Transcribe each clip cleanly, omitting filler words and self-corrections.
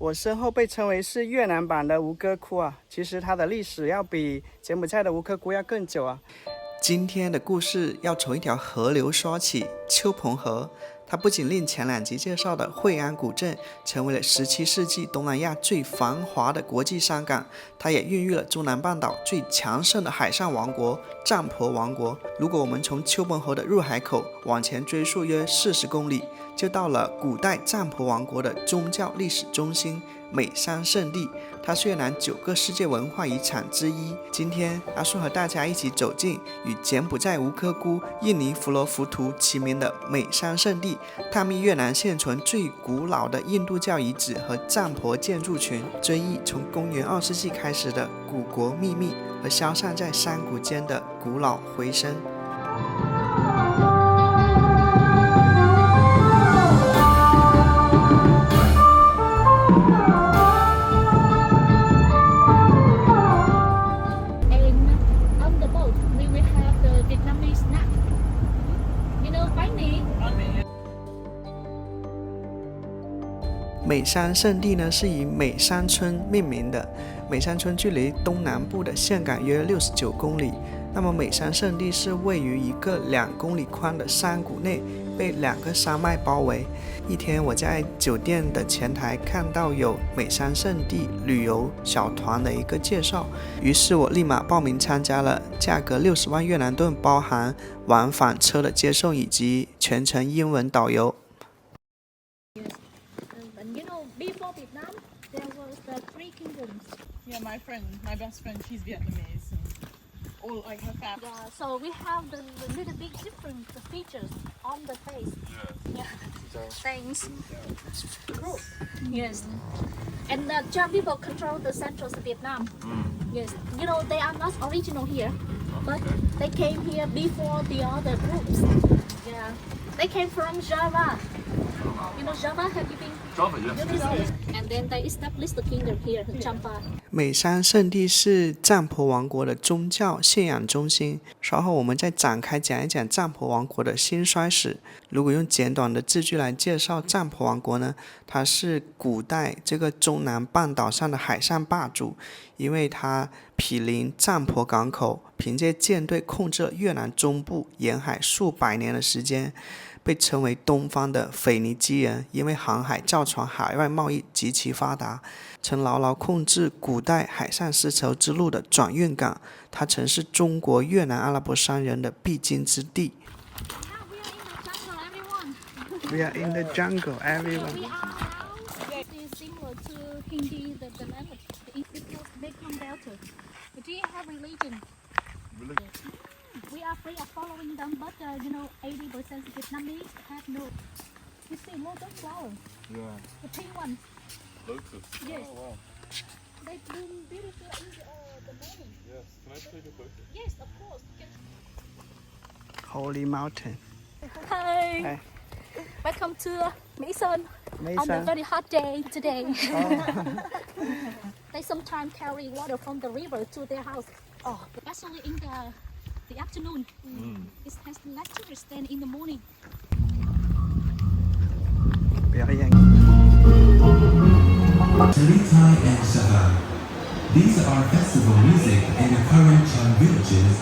我身后被称为是越南版的吴哥窟啊，其实它的历史要比柬埔寨的吴哥窟要更久啊。今天的故事要从一条河流说起，丘棚河。它不仅令前2集介绍的惠安古镇成为了17世纪东南亚最繁华的国际商港，它也孕育了中南半岛最强盛的海上王国占婆王国。如果我们从丘棚河的入海口往前追溯约40公里，就到了古代占婆王国的宗教历史中心美山圣地，它是越南9个世界文化遗产之一。今天阿顺和大家一起走进与柬埔寨吴哥窟、印尼弗罗浮图齐名的美山圣地，探秘越南现存最古老的印度教遗址和占婆建筑群，追忆从公元2世纪开始的古国秘密和消散在山谷间的古老回声。美山圣地呢是以美山村命名的，美山村距离东南部的岘港约69公里。那么美山圣地是位于一个2公里宽的山谷内，被2个山脉包围。一天我在酒店的前台看到有美山圣地旅游小团的一个介绍，于是我立马报名参加了，价格60万越南盾，包含往返车的接送以及全程英文导游。Before Vietnam, there was the 3 kingdoms. Yeah, my best friend, she's Vietnamese, and all like her family. Yeah, so we have the little bit different features on the face. Yeah. Thanks. Group. Yes. And the Cham people control the central Vietnam. Yes. You know, they are not original here, but they came here before the other groups. Yeah. They came from Java. You know Java? Have you been? Java, yes. And then they established the kingdom here in Champa. 美山圣地是占婆王国的宗教信仰中心。稍后我们再展开讲一讲占婆王国的兴衰史。如果用简短的字句来介绍占婆王国呢，它是古代这个中南半岛上的海上霸主，因为它毗邻占婆港口，凭借舰队控制了越南中部沿海数百年的时间。被称为东方的腓尼基人，因为航海造船海外贸易极其发达，曾牢牢控制古代海上丝绸之路的转运港。它曾是中国越南阿拉伯商人的必经之地。We are in the jungle, everyone. It is similar to Hindi, the language. It was Mekong Delta. Do you have religion? We are free of following them, but 80% Vietnamese have no. You see lotus flowers. Yeah. The pink ones. Lotus. Yes. Oh, wow. They bloom beautiful in the morning. Yes. Can I take a photo? Yes, of course. Holy Mountain. Hi. Hi. Welcome to Mỹ Sơn on a Mason. very hot day today. They sometimes carry water from the river to their house. Oh, especially in the afternoon. It has less tourists than in the morning. 表演。 Taritai and Shahar. These are festival music in the current Cham villages.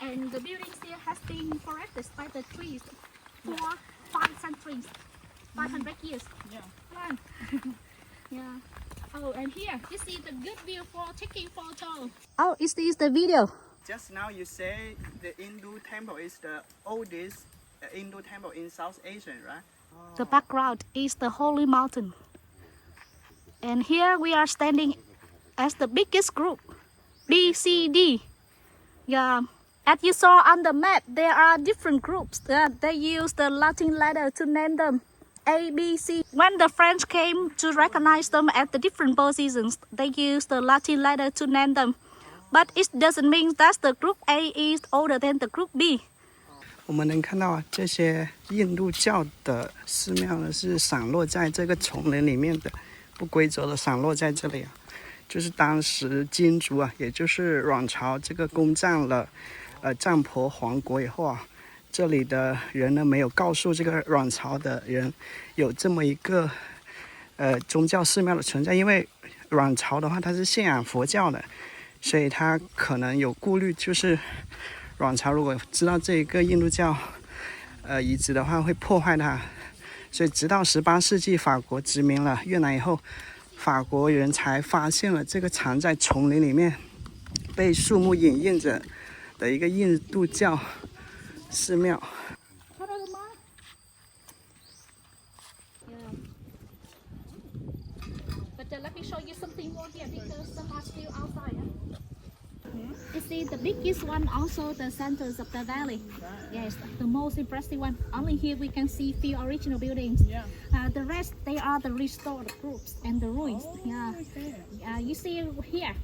And the building still has been forested by the trees for 5 centuries, 500 years. Yeah. Yeah. Oh, and here, this is the good view for taking photo. Oh, is this the video? Just now you say the Hindu temple is the oldest Hindu temple in South Asia, right? The background is the holy mountain. And here we are standing as the biggest group, BCD. Yeah, as you saw on the map, there are different groups. They use the Latin letter to name them. A, B, C. When the French came to recognize them at the different positions, they used the Latin letter to name them. But it doesn't mean that the group A is older than the group B. 我们能看到啊，这些印度教的寺庙呢，是散落在这个丛林里面的，不规则的散落在这里啊。就是当时金族啊，也就是阮朝这个攻占了占婆王国以后啊，这里的人呢没有告诉这个阮朝的人有这么一个宗教寺庙的存在，因为阮朝的话它是信仰佛教的，所以他可能有顾虑，就是阮朝如果知道这一个印度教遗址的话，会破坏它。所以直到18世纪法国殖民了越南以后，法国人才发现了这个藏在丛林里面被树木掩映着的一个印度教寺庙。But let me show you something more here because some are still outside. You see the biggest one, also the centers of the valley. Yes, the most impressive one. Only here we can see few original buildings. Yeah. The rest, they are the restored groups and the ruins. Yeah. You see here,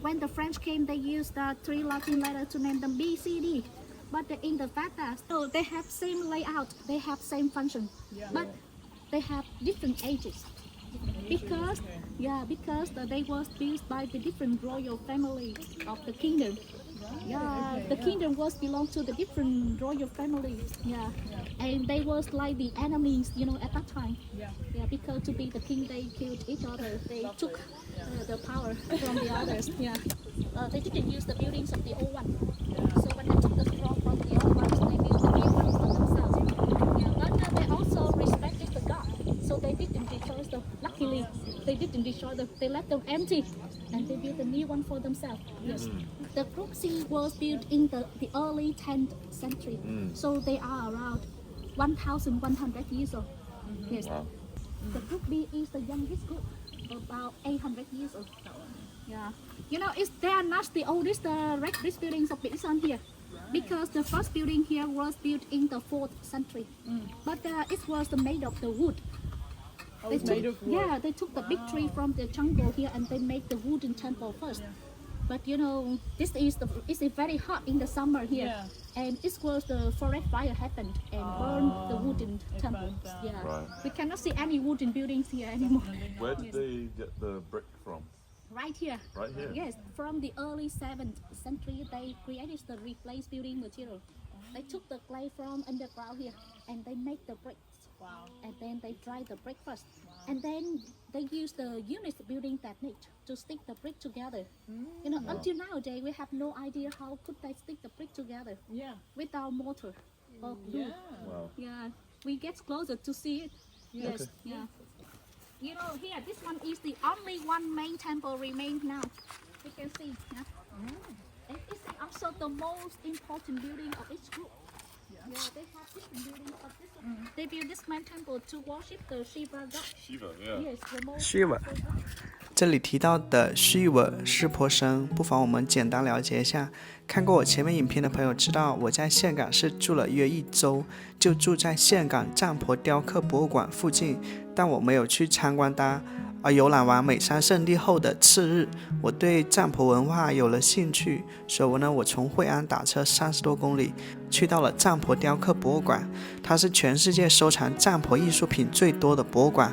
when the French came, they used the 3 Latin letters to name them B, C, D. But in the Vata, so they have same layout, they have same function, but they have different ages. Because they was built by the different royal families of the kingdom. Yeah, the kingdom was belong to the different royal families. Yeah, and they was like the enemies, at that time. Yeah, because to be the king, they killed each other. They took the power from the others. Yeah, they didn't use the buildings of the old one. So when they took the throne from the old ones, they built the new ones for themselves. Yeah, but they also respected the god, so they didn't destroy them. Luckily, they didn't destroy them. They left them empty, and they built a new one for themselves. Yes. The group C was built in the early 10th century, so they are around 1,100 years old. Yes. Wow. The group B is the youngest group, about 800 years old. Yeah. They are not the oldest red brick buildings of Bison here, because the first building here was built in the 4th century, but it was made of the wood. Oh, it's made of wood. Yeah, they took the big tree from the jungle here and they made the wooden temple first. But this it's very hot in the summer here, and it was the forest fire happened and burned the wooden temples. Yeah, Right. we cannot see any wooden buildings here anymore. Where did they get the brick from? Right here. Right here? Yes, from the early 7th century, they created the replaced building material. They took the clay from underground here and they make the bricks. Wow. And then they dry the brick first. And then they use the unit building technique to stick the brick together. Until nowadays, we have no idea how could they stick the brick together Yeah. without mortar or glue. Yeah. Wow. Yeah, we get closer to see it. Yes, yeah. Here, this one is the only one main temple remains now. You can see, yeah. And it's also the most important building of each group. Yeah, they have different buildings of this one. They built this main temple to worship the Shiva god. Shiva, yeah. Yes, the most Shiva. powerful god. 这里提到的Shiva湿婆神，不妨我们简单了解一下。看过我前面影片的朋友知道，我在岘港是住了约1周，就住在岘港占婆雕刻博物馆附近，但我没有去参观它。而游览完美山圣地后的次日，我对占婆文化有了兴趣，所以我从惠安打车30多公里，去到了占婆雕刻博物馆。它是全世界收藏占婆艺术品最多的博物馆，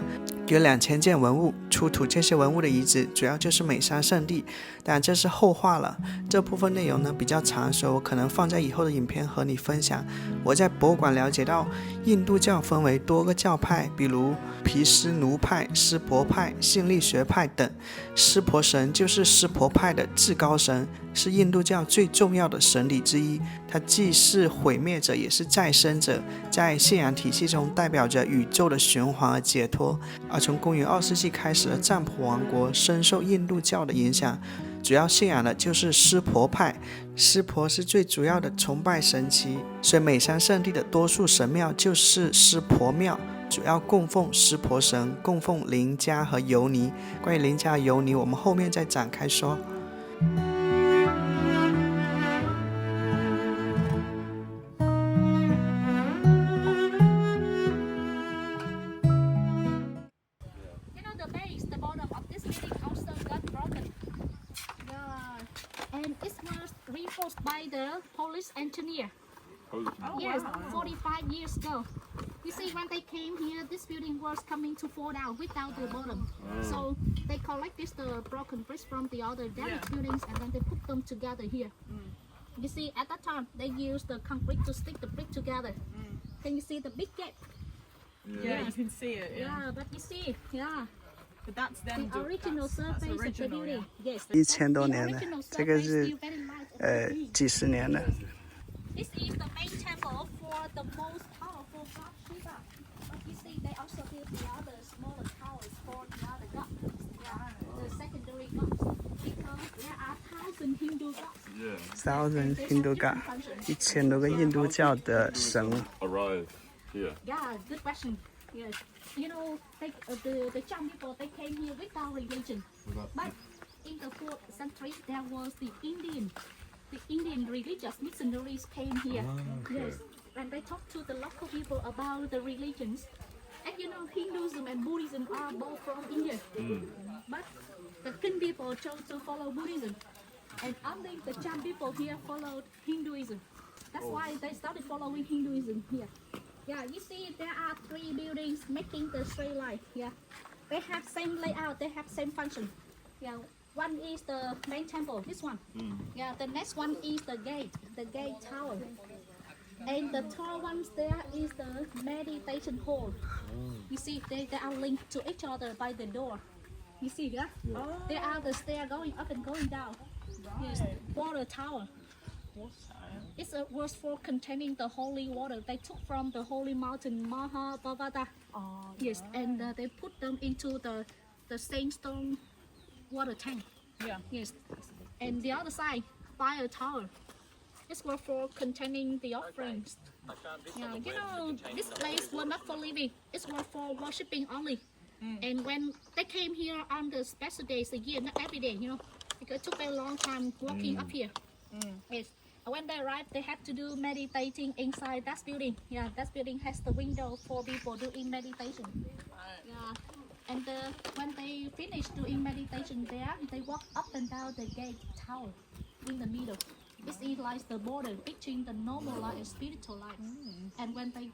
有2000件文物。出土这些文物的遗址主要就是美山圣地，但这是后话了。这部分内容呢比较长，所以我可能放在以后的影片和你分享。我在博物馆了解到，印度教分为多个教派，比如毗湿奴派、湿婆派、信力学派等。湿婆神就是湿婆派的至高神，是印度教最重要的神理之一。它既是毁灭者，也是再生者，在信仰体系中代表着宇宙的循环和解脱。而而从公元2世纪开始的占卜王国深受印度教的影响，主要信仰的就是湿婆派。湿婆是最主要的崇拜神祇，所以美山圣地的多数神庙就是湿婆庙，主要供奉湿婆神，供奉林家和尤尼。关于林家和尤尼，我们后面再展开说。You know the base, the bottom of this building also got broken. Yeah, and it was reinforced by the police engineer. Yes, 45 years ago. You see, when they came here, this building was coming to fall down without the bottom. So they collected the broken bricks from the other damaged buildings and then they put them together here. You see, at that time, they used the concrete to stick the brick together. Can you see the big gap? Yeah, you can see it. Yeah. Yeah, but you see, yeah, But that's them. the original surface of the original, building. Yes, 1000多 the 年了， original 这个 surface 是 still very light. 几十年了。 This is the main temple for the most powerful god Shiva. But you see, they also built the other smaller towers for the other gods. Yeah, the secondary gods. Because there are 1,000 Hindu gods. Yeah. 1000 Hindu god， 1000多个印度教的神。 Arrive here. Yeah, good question. Yes. You know, the Cham people, they came here without religion. But in the 4th century, there was the Indian religious missionaries came here. Yes. And they talked to the local people about the religions. And you know, Hinduism and Buddhism are both from India. But the Kin people chose to follow Buddhism. And only the Cham people here followed Hinduism. That's why they started following Hinduism here. Yeah, you see there are 3 buildings making the straight line. Yeah, they have same layout, they have same function. Yeah, one is the main temple, this one. Yeah, the next one is the gate tower. And the tall ones there is the meditation hall. You see, they are linked to each other by the door. You see, yeah? There are the stairs going up and going down. Yes, water tower. It was for containing the holy water. They took from the holy mountain Mahabharata. Yes, and they put them into the sandstone water tank. Yeah. Yes, and the other side, fire tower. This was for containing the offerings. Yeah, you know, this place was not for living. It was for worshipping only. And when they came here on the special days a year, not every day, you know, because it took a long time walking up here. Yes. When they arrived, they had to do meditating inside that building. Yeah, that building has the window for people doing meditation. Yeah, and when they finished doing meditation there, they walk up and down the gate tower in the middle. This is like the border between the normal life and spiritual life. And when they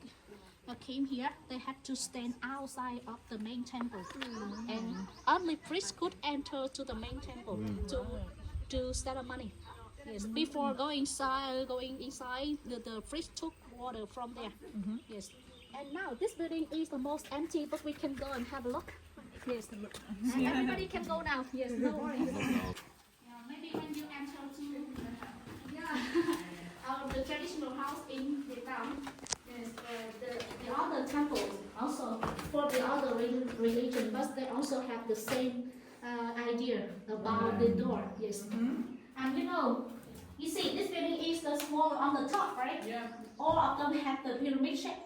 came here, they had to stand outside of the main temple, and only priests could enter to the main temple to do ceremony. Yes, before going inside, the priest took water from there. Yes, and now this building is the most empty, but we can go and have a look. Yes, and everybody can go now. Yes, no worries. Yeah, maybe when you enter to the traditional house in Vietnam, yes, the other temples also for the other religion, but they also have the same idea about the door. Yes. And you know, you see, this building is the smaller on the top, right? Yeah. All of them have the pyramid shape.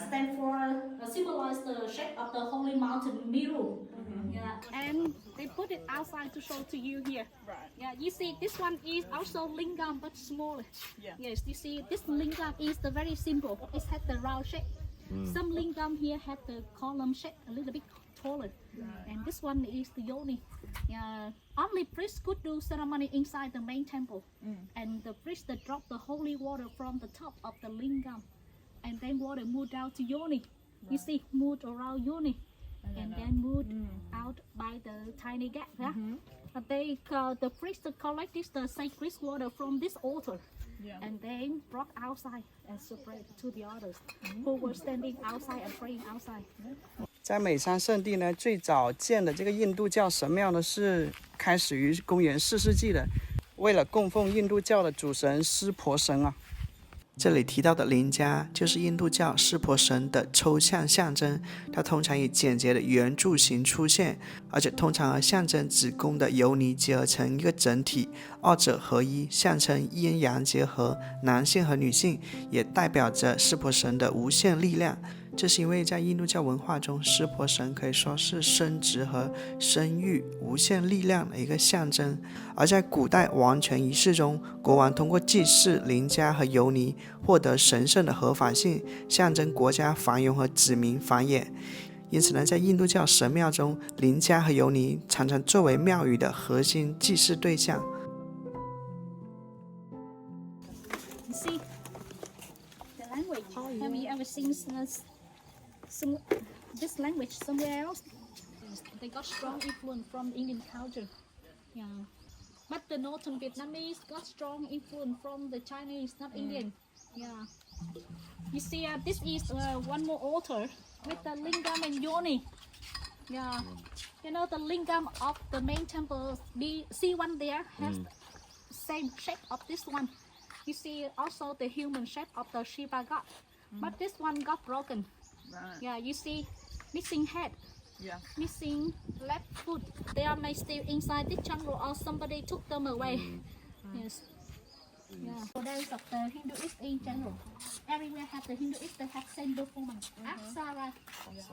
Stand for symbolize the shape of the holy mountain Meru. Yeah. And they put it outside to show to you here. Right. Yeah. You see, this one is also lingam but smaller. Yeah. Yes. You see, this lingam is the very simple. It has the round shape. Some lingam here have the column shape, a little bit taller. And this one is the yoni. Yeah, only priests could do ceremony inside the main temple, and the priest that dropped the holy water from the top of the lingam, and then water moved down to yoni. You see, moved around yoni, and then moved out by the tiny gap. Yeah, the priest collected the sacred water from this altar. Yeah. And then brought outside and spread to the others who were standing outside and praying outside. 在美山圣地呢，最早建的这个印度教神庙呢，是开始于公元4世纪的，为了供奉印度教的主神湿婆神啊。这里提到的林伽就是印度教湿婆神的抽象象征，它通常以简洁的圆柱形出现，而且通常和象征子宫的游离结合成一个整体，二者合一，象征阴阳结合，男性和女性，也代表着湿婆神的无限力量。这是因为在印度教文化中，湿婆神可以说是生殖和生育无限力量的一个象征。而在古代王权仪式中，国王通过祭祀林伽和游离获得神圣的合法性，象征国家繁荣和子民繁衍。因此呢，在印度教神庙中，林伽和游离常常作为庙宇的核心祭祀对象。You see the language. Have you ever seen this language somewhere else? They got strong influence from Indian culture. Yeah. But the northern Vietnamese got strong influence from the Chinese, not Indian. Yeah. You see, this is one more altar with the lingam and yoni. Yeah. You know the lingam of the main temple. See one there has the same shape of this one. You see also the human shape of the Shiva god, but this one got broken. Right. Yeah, you see missing head, Yeah. missing left foot. They are may still inside this jungle or somebody took them away. Yes. Yeah. So there is of the Hinduist in general. Everywhere have the Hinduist, they have same performance. Apsara. Yes.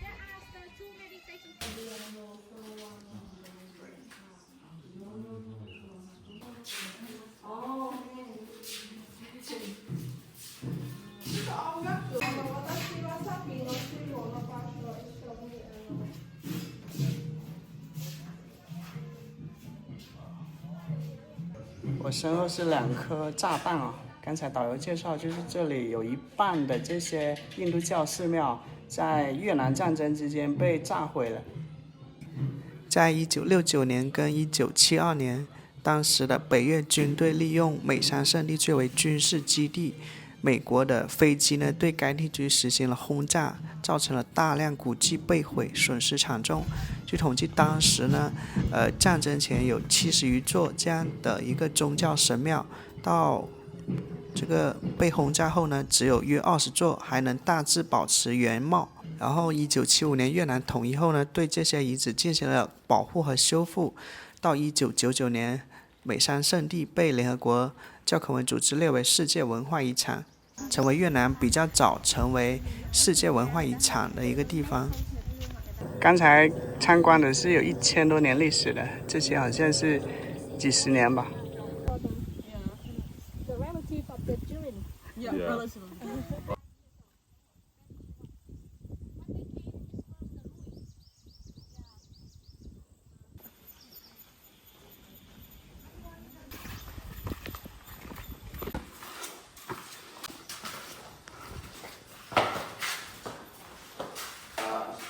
There are the two meditation. Oh. 我身后是2颗炸弹啊！刚才导游介绍，就是这里有一半的这些印度教寺庙在越南战争之间被炸毁了。在1969年跟1972年，当时的北越军队利用美山圣地作为军事基地，美国的飞机呢对该地区实行了轰炸，造成了大量古迹被毁，损失惨重。据统计，当时呢，战争前有70余座这样的一个宗教神庙，到这个被轰炸后呢，只有约20座还能大致保持原貌。然后1975年越南统一后呢，对这些遗址进行了保护和修复。到1999年，美山圣地被联合国教科文组织列为世界文化遗产，成为越南比较早成为世界文化遗产的一个地方。刚才参观的是有1000多年历史的，这些好像是几十年吧。 The relative of the children. Yeah, Yeah. relatively.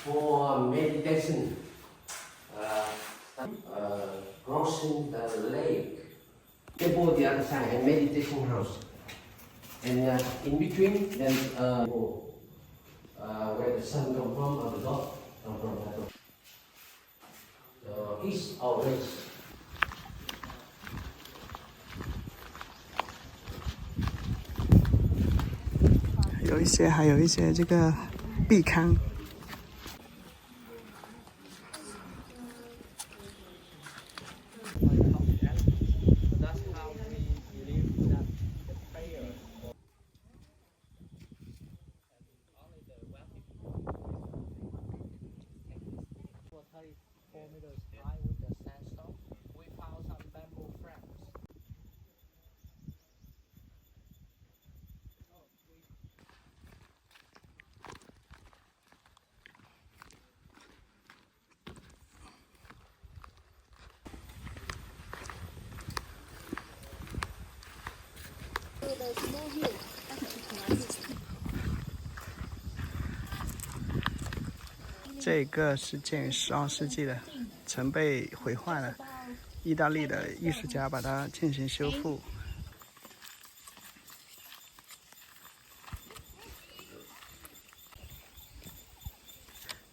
For meditation, crossing the lake. Temple the other side and meditation house. And in between, then where the sun come from or the God come from. East or west. 还有一些这个壁龛。这个是建于12世纪的，曾被毁坏了。意大利的艺术家把它进行修复。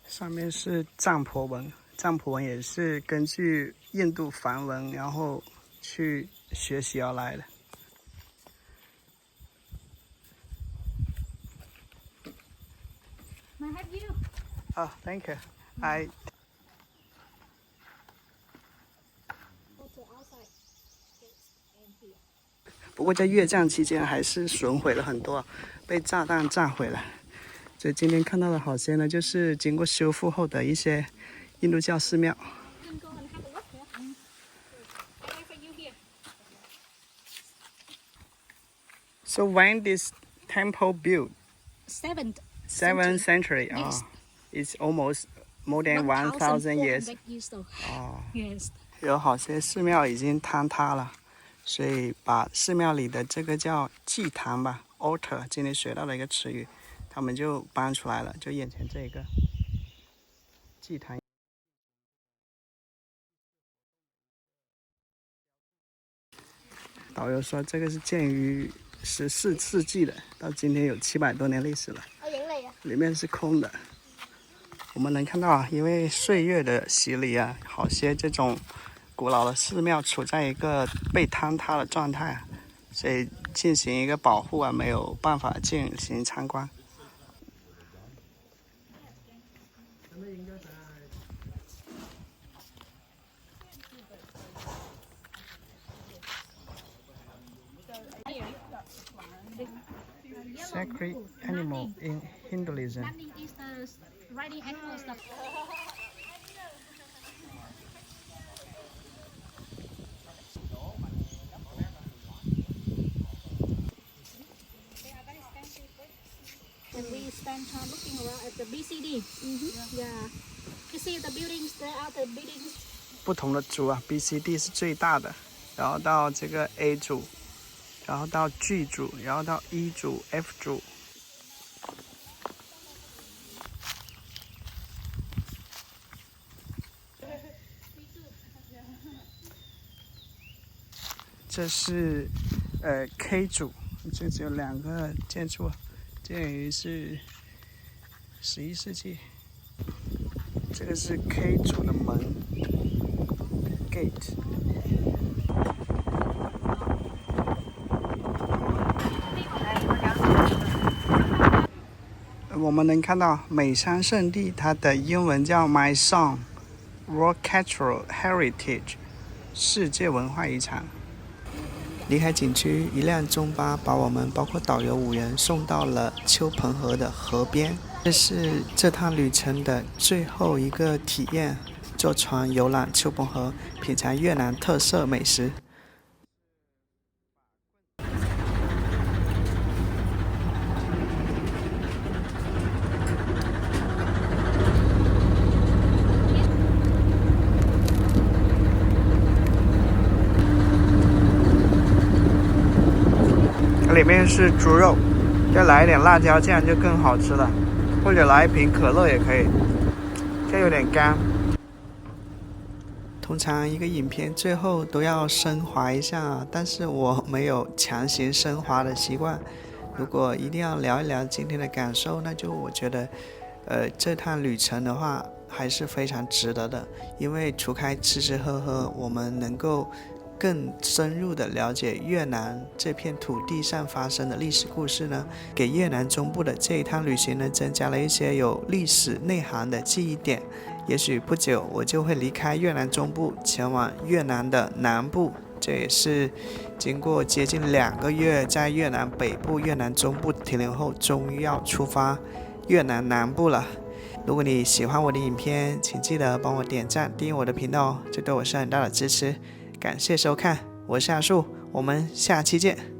上面是藏婆纹，藏婆纹也是根据印度梵文，然后去学习而来的。May I have you? Oh, thank you. I Go to outside. And here. 不过在越战期间还是损毁了很多，被炸弹炸毁了。所以今天看到的好些呢，就是经过修复后的一些印度教寺庙。You can go and have a look here. I wait for you here. So when this temple built? 7th century. Yes. Oh, it's almost more than 1,000 years. Though. Oh. Yes. 有好些寺庙已经坍塌了，所以把寺庙里的这个叫祭坛吧 ，altar， 今天学到的一个词语，他们就搬出来了，就眼前这个祭坛。导游说这个是建于14世纪的，到今天有700多年历史了。里面是空的。我们能看到啊，因为岁月的洗礼啊，好些这种古老的寺庙处在一个被坍塌的状态啊，所以进行一个保护啊，没有办法进行参观。Sacred animal in Hinduism. Nani is the riding animal stuff. And we spend time looking around at the BCD. Yeah. You see the buildings, there are the buildings. 不同的组啊 ，BCD 是最大的，然后到这个 A 组，然后到 G 组，然后到 E 组、F 组。这是K 组，这只有2个建筑，建于是11世纪。这个是 K 组的门 ，gate。我们能看到美山圣地，它的英文叫 Mysore World Cultural Heritage 世界文化遗产。离开景区，一辆中巴把我们包括导游5人送到了丘彭河的河边。这是这趟旅程的最后一个体验，坐船游览丘彭河，品尝越南特色美食。里面是猪肉，再来一点辣椒酱就更好吃了，或者来一瓶可乐也可以。这有点干。通常一个影片最后都要升华一下，但是我没有强行升华的习惯。如果一定要聊一聊今天的感受，那就我觉得，这趟旅程的话还是非常值得的，因为除开吃吃喝喝，我们能够更深入的了解越南这片土地上发生的历史故事呢，给越南中部的这一趟旅行呢，增加了一些有历史内涵的记忆点。也许不久我就会离开越南中部，前往越南的南部，这也是经过接近2个月在越南北部、越南中部停留后，终于要出发越南南部了。如果你喜欢我的影片，请记得帮我点赞、订阅我的频道，这对我是很大的支持。感谢收看，我是阿树，我们下期见。